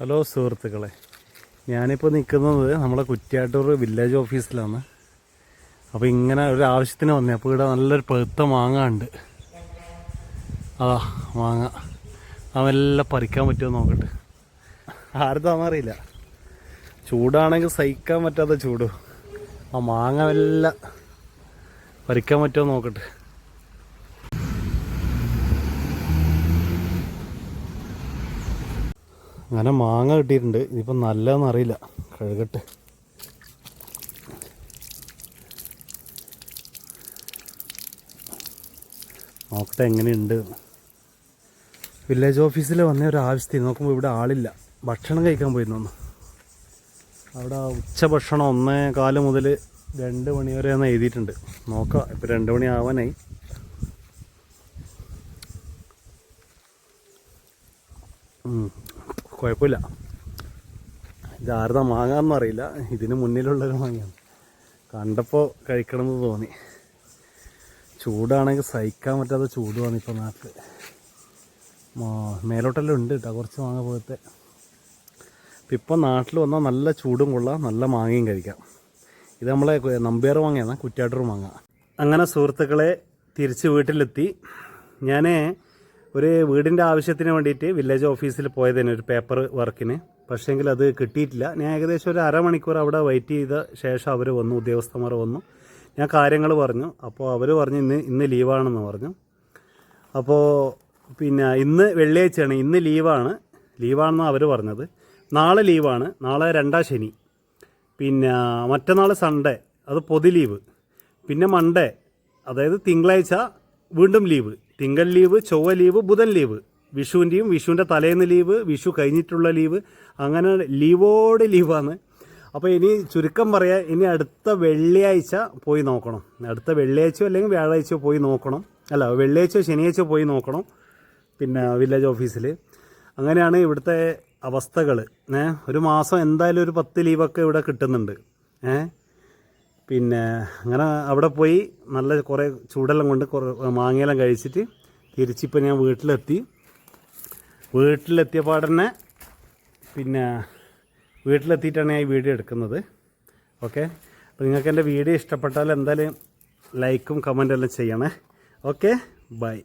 Hello സുഹൃത്തുക്കളെ, ഞാനിപ്പോൾ നിൽക്കുന്നത് നമ്മളെ കുറ്റ്യാട്ടൂർ വില്ലേജ് ഓഫീസിലാണ്. അപ്പോൾ ഇങ്ങനെ ഒരു ആവശ്യത്തിന് വന്നേ. അപ്പോൾ ഇവിടെ നല്ലൊരു പഴുത്ത മാങ്ങ ഉണ്ട്. അതാ മാങ്ങ. അതെല്ലാം പറിക്കാൻ പറ്റുമോ നോക്കട്ടെ. ആരുതാണെന്നറിയില്ല. ചൂടാണെങ്കിൽ സഹിക്കാൻ പറ്റാത്ത ചൂട്. ആ മാങ്ങ എല്ലാം പറിക്കാൻ പറ്റുമോ നോക്കട്ടെ. അങ്ങനെ മാങ്ങ കിട്ടിയിട്ടുണ്ട്. ഇതിപ്പോൾ നല്ലതെന്ന് അറിയില്ല, കഴുകട്ടെ. നോക്കട്ടെ എങ്ങനെയുണ്ട്. വില്ലേജ് ഓഫീസിൽ വന്ന ഒരു ആവശ്യത്തിൽ നോക്കുമ്പോൾ ഇവിടെ ആളില്ല. ഭക്ഷണം കഴിക്കാൻ പോയിരുന്നു. അവിടെ ഉച്ചഭക്ഷണം 1:15 മുതൽ 2 മണി വരെയെന്ന് എഴുതിയിട്ടുണ്ട്. നോക്കാം, ഇപ്പോൾ 2 മണി ആവാനായി. കുഴപ്പമില്ല. ഇതാരതാ മാങ്ങാന്ന് അറിയില്ല. ഇതിന് മുന്നിലുള്ളൊരു മാങ്ങയാണ്. കണ്ടപ്പോൾ കഴിക്കണമെന്ന് തോന്നി. ചൂടാണെങ്കിൽ സഹിക്കാൻ പറ്റാത്ത ചൂടുമാണ് ഇപ്പോൾ നാട്ടിൽ. മേലോട്ടെല്ലാം ഉണ്ട് കേട്ടോ കുറച്ച് മാങ്ങ പോലത്തെ. അപ്പം ഇപ്പം നാട്ടിൽ വന്നാൽ നല്ല ചൂടും കൊള്ളാം, നല്ല മാങ്ങയും കഴിക്കാം. ഇത് നമ്മളെ നമ്പ്യാർ മാങ്ങയാണ്, കുറ്റ്യാട്ടൂർ മാങ്ങ. അങ്ങനെ സുഹൃത്തുക്കളെ, തിരിച്ച് വീട്ടിലെത്തി. ഞാൻ ഒരു വീടിൻ്റെ ആവശ്യത്തിന് വേണ്ടിയിട്ട് വില്ലേജ് ഓഫീസിൽ പോയതിന് ഒരു പേപ്പർ വർക്കിന്. പക്ഷേങ്കിൽ അത് കിട്ടിയിട്ടില്ല. ഞാൻ ഏകദേശം ഒരു അരമണിക്കൂർ അവിടെ വെയിറ്റ് ചെയ്ത ശേഷം അവർ വന്നു, ഉദ്യോഗസ്ഥന്മാർ വന്നു. ഞാൻ കാര്യങ്ങൾ പറഞ്ഞു. അപ്പോൾ അവർ പറഞ്ഞു ഇന്ന് ലീവാണെന്ന് പറഞ്ഞു. അപ്പോൾ പിന്നെ ഇന്ന് വെള്ളിയാഴ്ചയാണ്, ഇന്ന് ലീവാണെന്നാണ് അവർ പറഞ്ഞത്. നാളെ ലീവാണ്, നാളെ 2-ാം ശനി. പിന്നെ മറ്റന്നാൾ സൺഡേ, അത് പൊതു ലീവ്. പിന്നെ മൺഡേ, അതായത് തിങ്കളാഴ്ച വീണ്ടും ലീവ്. തിങ്കൾ ലീവ്, ചൊവ്വ ലീവ്, ബുധൻ ലീവ്. വിഷുവിൻ്റെയും വിഷുവിൻ്റെ തലേന്ന് ലീവ്, വിഷു കഴിഞ്ഞിട്ടുള്ള ലീവ്, അങ്ങനെ ലീവോട് ലീവാണ്. അപ്പോൾ ഇനി ചുരുക്കം പറയാം, ഇനി അടുത്ത വെള്ളിയാഴ്ച പോയി നോക്കണം. അടുത്ത വെള്ളിയാഴ്ചയോ അല്ലെങ്കിൽ വ്യാഴാഴ്ചയോ പോയി നോക്കണം. അല്ല, വെള്ളിയാഴ്ചയോ ശനിയാഴ്ചയോ പോയി നോക്കണം. പിന്നെ വില്ലേജ് ഓഫീസിൽ അങ്ങനെയാണ് ഇവിടുത്തെ അവസ്ഥകൾ. ഒരു മാസം എന്തായാലും ഒരു 10 ലീവൊക്കെ ഇവിടെ കിട്ടുന്നുണ്ട്. പിന്നെ അങ്ങനെ അവിടെ പോയി നല്ല കുറേ ചൂടെല്ലാം കൊണ്ട് മാങ്ങയെല്ലാം കഴിച്ചിട്ട് തിരിച്ചിപ്പോൾ ഞാൻ വീട്ടിലെത്തിയപ്പോൾ തന്നെ പിന്നെ വീട്ടിലെത്തിയിട്ടാണ് ഞാൻ ഈ വീഡിയോ എടുക്കുന്നത്. ഓക്കെ, അപ്പോൾ നിങ്ങൾക്ക് എൻ്റെ വീഡിയോ ഇഷ്ടപ്പെട്ടാൽ എന്തായാലും ലൈക്കും കമൻറ്റും എല്ലാം ചെയ്യണേ. Okay, by.